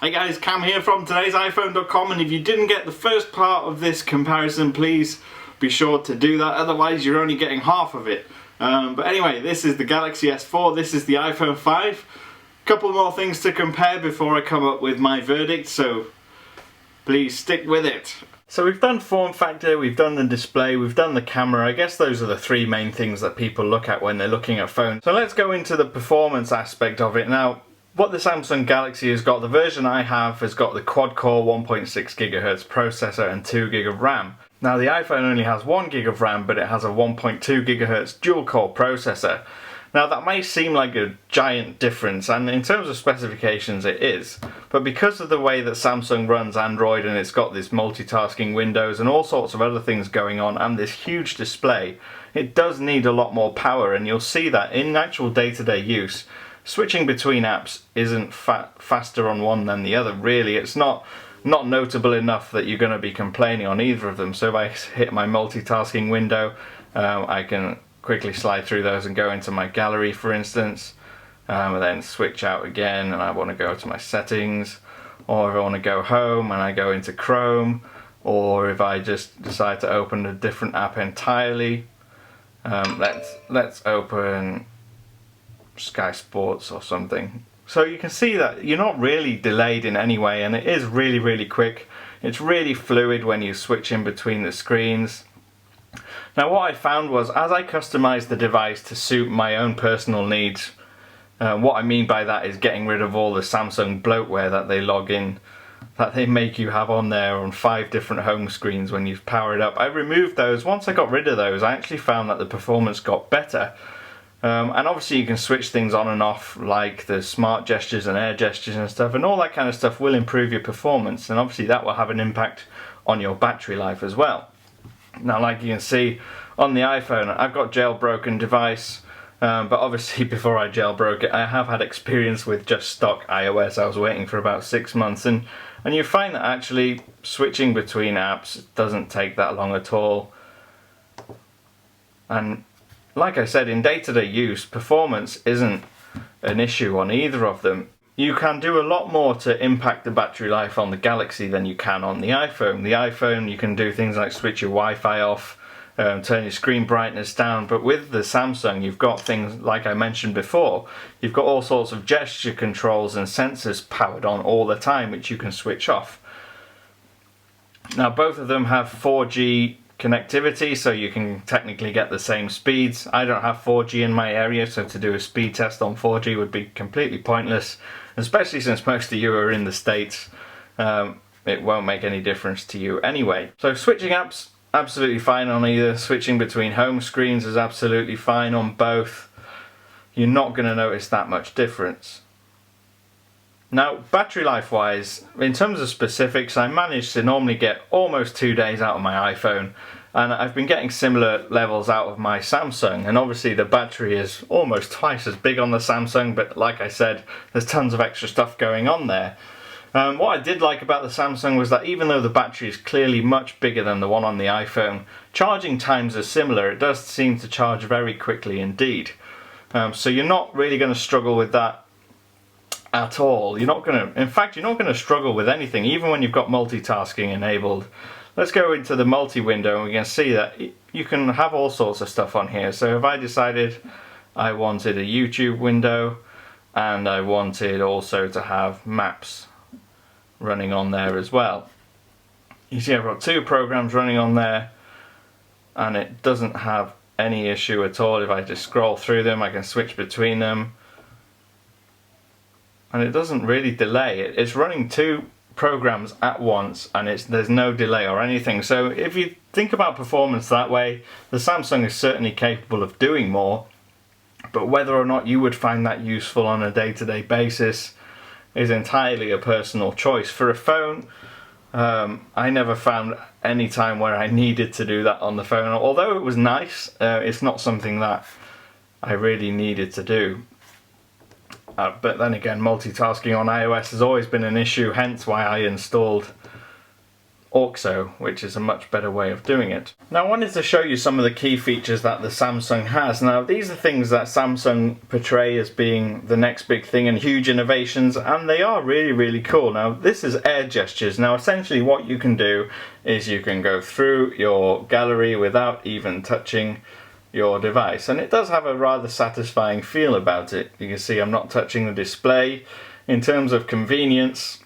Hey guys, Cam here from today'siphone.com, and if you didn't get the first part of this comparison, please be sure to do that, otherwise you're only getting half of it. But anyway, this is the Galaxy S4, this is the iPhone 5. Couple more things to compare before I come up with my verdict, so please stick with it. So we've done form factor, we've done the display, we've done the camera. I guess those are the three main things that people look at when they're looking at phones. So let's go into the performance aspect of it. Now, what the Samsung Galaxy has got, the version I have has got the quad-core 1.6 GHz processor and 2 GB of RAM. Now the iPhone only has 1 GB of RAM, but it has a 1.2 GHz dual-core processor. Now that may seem like a giant difference, and in terms of specifications it is, but because of the way that Samsung runs Android and it's got this multitasking windows and all sorts of other things going on and this huge display, it does need a lot more power, and you'll see that in actual day-to-day use. Switching between apps isn't faster on one than the other, really. It's not notable enough that you're going to be complaining on either of them. So if I hit my multitasking window, I can quickly slide through those and go into my gallery, for instance, and then switch out again and I want to go to my settings, or if I want to go home and I go into Chrome, or if I just decide to open a different app entirely. Let's open Sky Sports or something. So you can see that you're not really delayed in any way, and it is really quick. It's really fluid when you switch in between the screens. Now what I found was, as I customized the device to suit my own personal needs, what I mean by that is getting rid of all the Samsung bloatware that they make you have on there on 5 different home screens when you power it up. I removed those. Once I got rid of those, I actually found that the performance got better. And obviously you can switch things on and off, like the smart gestures and air gestures and stuff, and all that kind of stuff will improve your performance, and obviously that will have an impact on your battery life as well. Now, like you can see on the iPhone, I've got jailbroken device, but obviously before I jailbroke it, I have had experience with just stock iOS. I was waiting for about 6 months, and you find that actually switching between apps doesn't take that long at all. And like I said, in day-to-day use, performance isn't an issue on either of them. You can do a lot more to impact the battery life on the Galaxy than you can on the iPhone. The iPhone, you can do things like switch your Wi-Fi off, turn your screen brightness down, but with the Samsung you've got things like I mentioned before. You've got all sorts of gesture controls and sensors powered on all the time, which you can switch off. Now both of them have 4G connectivity, so you can technically get the same speeds. I don't have 4G in my area, so to do a speed test on 4G would be completely pointless, especially since most of you are in the States. It won't make any difference to you anyway. So switching apps, absolutely fine on either. Switching between home screens is absolutely fine on both. You're not going to notice that much difference. Now, battery life wise, in terms of specifics, I managed to normally get almost 2 days out of my iPhone, and I've been getting similar levels out of my Samsung, and obviously the battery is almost twice as big on the Samsung, but like I said, there's tons of extra stuff going on there. What I did like about the Samsung was that even though the battery is clearly much bigger than the one on the iPhone, charging times are similar. It does seem to charge very quickly indeed. So you're not really going to struggle with that at all. You're not going to, in fact, you're not going to struggle with anything, even when you've got multitasking enabled. Let's go into the multi window and we can see that you can have all sorts of stuff on here. So if I decided I wanted a YouTube window and I wanted also to have maps running on there as well, you see I've got 2 programs running on there and it doesn't have any issue at all. If I just scroll through them, I can switch between them. And it doesn't really delay. It's running 2 programs at once, and there's no delay or anything. So if you think about performance that way, the Samsung is certainly capable of doing more, but whether or not you would find that useful on a day-to-day basis is entirely a personal choice. For a phone, I never found any time where I needed to do that on the phone. Although it was nice, it's not something that I really needed to do. But then again, multitasking on iOS has always been an issue, hence why I installed auxo, which is a much better way of doing it. Now I wanted to show you some of the key features that the Samsung has. Now these are things that Samsung portray as being the next big thing and huge innovations, and they are really cool. Now this is air gestures. Now essentially what you can do is you can go through your gallery without even touching your device, and it does have a rather satisfying feel about it. You can see I'm not touching the display. In terms of convenience,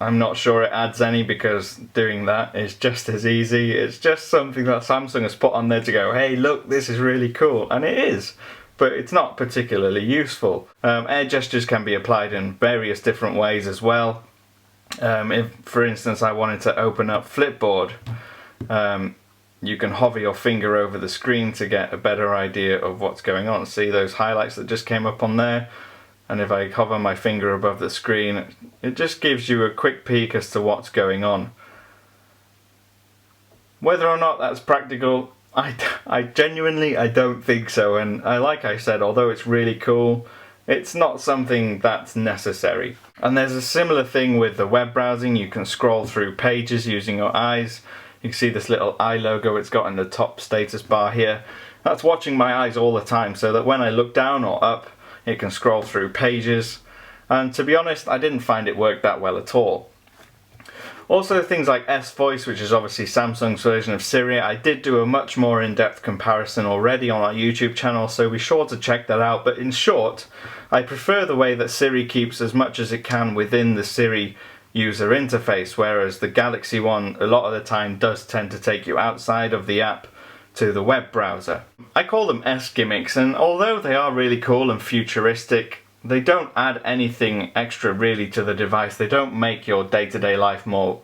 I'm not sure it adds any, because doing that is just as easy. It's just something that Samsung has put on there to go, hey look, this is really cool, and it is, but it's not particularly useful. Air gestures can be applied in various different ways as well. If, for instance, I wanted to open up Flipboard, you can hover your finger over the screen to get a better idea of what's going on. See those highlights that just came up on there? And if I hover my finger above the screen, it just gives you a quick peek as to what's going on. Whether or not that's practical, I genuinely don't think so. And like I said, although it's really cool, it's not something that's necessary. And there's a similar thing with the web browsing. You can scroll through pages using your eyes. You can see this little eye logo it's got in the top status bar here. That's watching my eyes all the time, so that when I look down or up, it can scroll through pages. And to be honest, I didn't find it work that well at all. Also things like S-Voice, which is obviously Samsung's version of Siri. I did do a much more in-depth comparison already on our YouTube channel, so be sure to check that out. But in short, I prefer the way that Siri keeps as much as it can within the Siri user interface, whereas the Galaxy one a lot of the time does tend to take you outside of the app to the web browser. I call them S-gimmicks, and although they are really cool and futuristic, they don't add anything extra really to the device. They don't make your day-to-day life more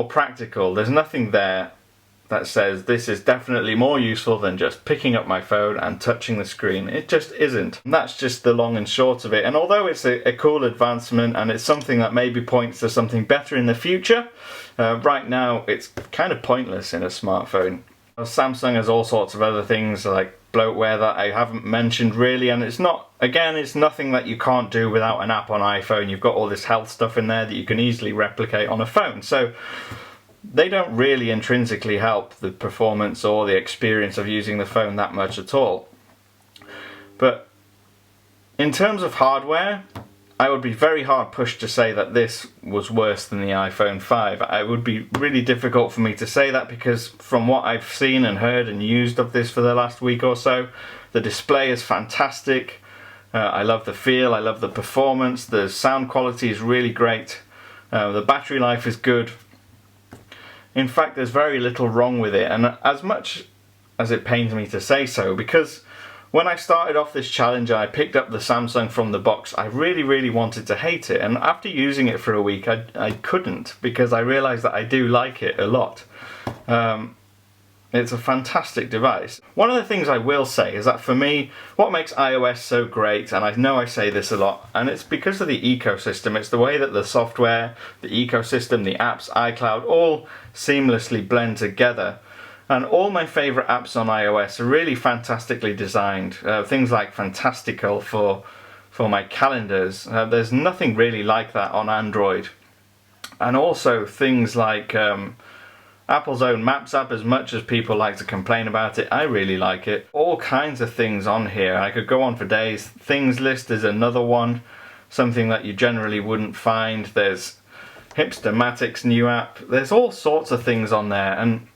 practical. There's nothing there that says this is definitely more useful than just picking up my phone and touching the screen. It just isn't. And that's just the long and short of it. And although it's a cool advancement and it's something that maybe points to something better in the future, right now it's kind of pointless in a smartphone. Samsung has all sorts of other things like bloatware that I haven't mentioned really, and it's nothing that you can't do without an app on iPhone. You've got all this health stuff in there that you can easily replicate on a phone, so they don't really intrinsically help the performance or the experience of using the phone that much at all. But in terms of hardware, I would be very hard pushed to say that this was worse than the iPhone 5. It would be really difficult for me to say that, because from what I've seen and heard and used of this for the last week or so, the display is fantastic. I love the feel, I love the performance, the sound quality is really great, the battery life is good. In fact, there's very little wrong with it, and as much as it pains me to say so, because when I started off this challenge and I picked up the Samsung from the box, I really wanted to hate it, and after using it for a week I couldn't, because I realised that I do like it a lot. It's a fantastic device. One of the things I will say is that for me, what makes iOS so great, and I know I say this a lot, and it's because of the ecosystem. It's the way that the software, the ecosystem, the apps, iCloud, all seamlessly blend together. And all my favourite apps on iOS are really fantastically designed. Things like Fantastical for my calendars. There's nothing really like that on Android. And also things like Apple's own Maps app, as much as people like to complain about it, I really like it. All kinds of things on here. I could go on for days. Things list is another one. Something that you generally wouldn't find. There's Hipstermatic's new app. There's all sorts of things on there. And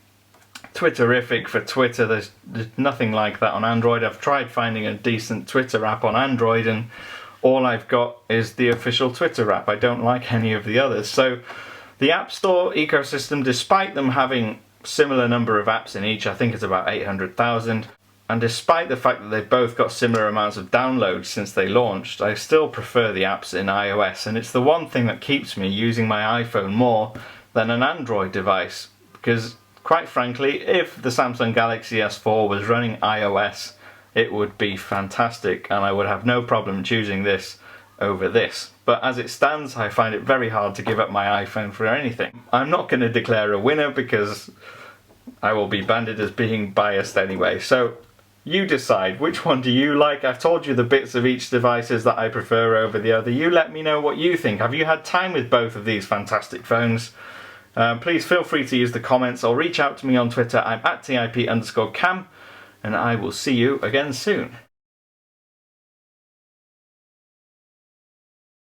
Twitterific for Twitter, there's nothing like that on Android. I've tried finding a decent Twitter app on Android, and all I've got is the official Twitter app. I don't like any of the others. So the App Store ecosystem, despite them having similar number of apps in each, I think it's about 800,000, and despite the fact that they've both got similar amounts of downloads since they launched, I still prefer the apps in iOS, and it's the one thing that keeps me using my iPhone more than an Android device, because quite frankly, if the Samsung Galaxy S4 was running iOS, it would be fantastic, and I would have no problem choosing this over this. But as it stands, I find it very hard to give up my iPhone for anything. I'm not going to declare a winner, because I will be banded as being biased anyway. So you decide, which one do you like? I've told you the bits of each devices that I prefer over the other. You let me know what you think. Have you had time with both of these fantastic phones? Please feel free to use the comments or reach out to me on Twitter. I'm at @TIP_cam, and I will see you again soon.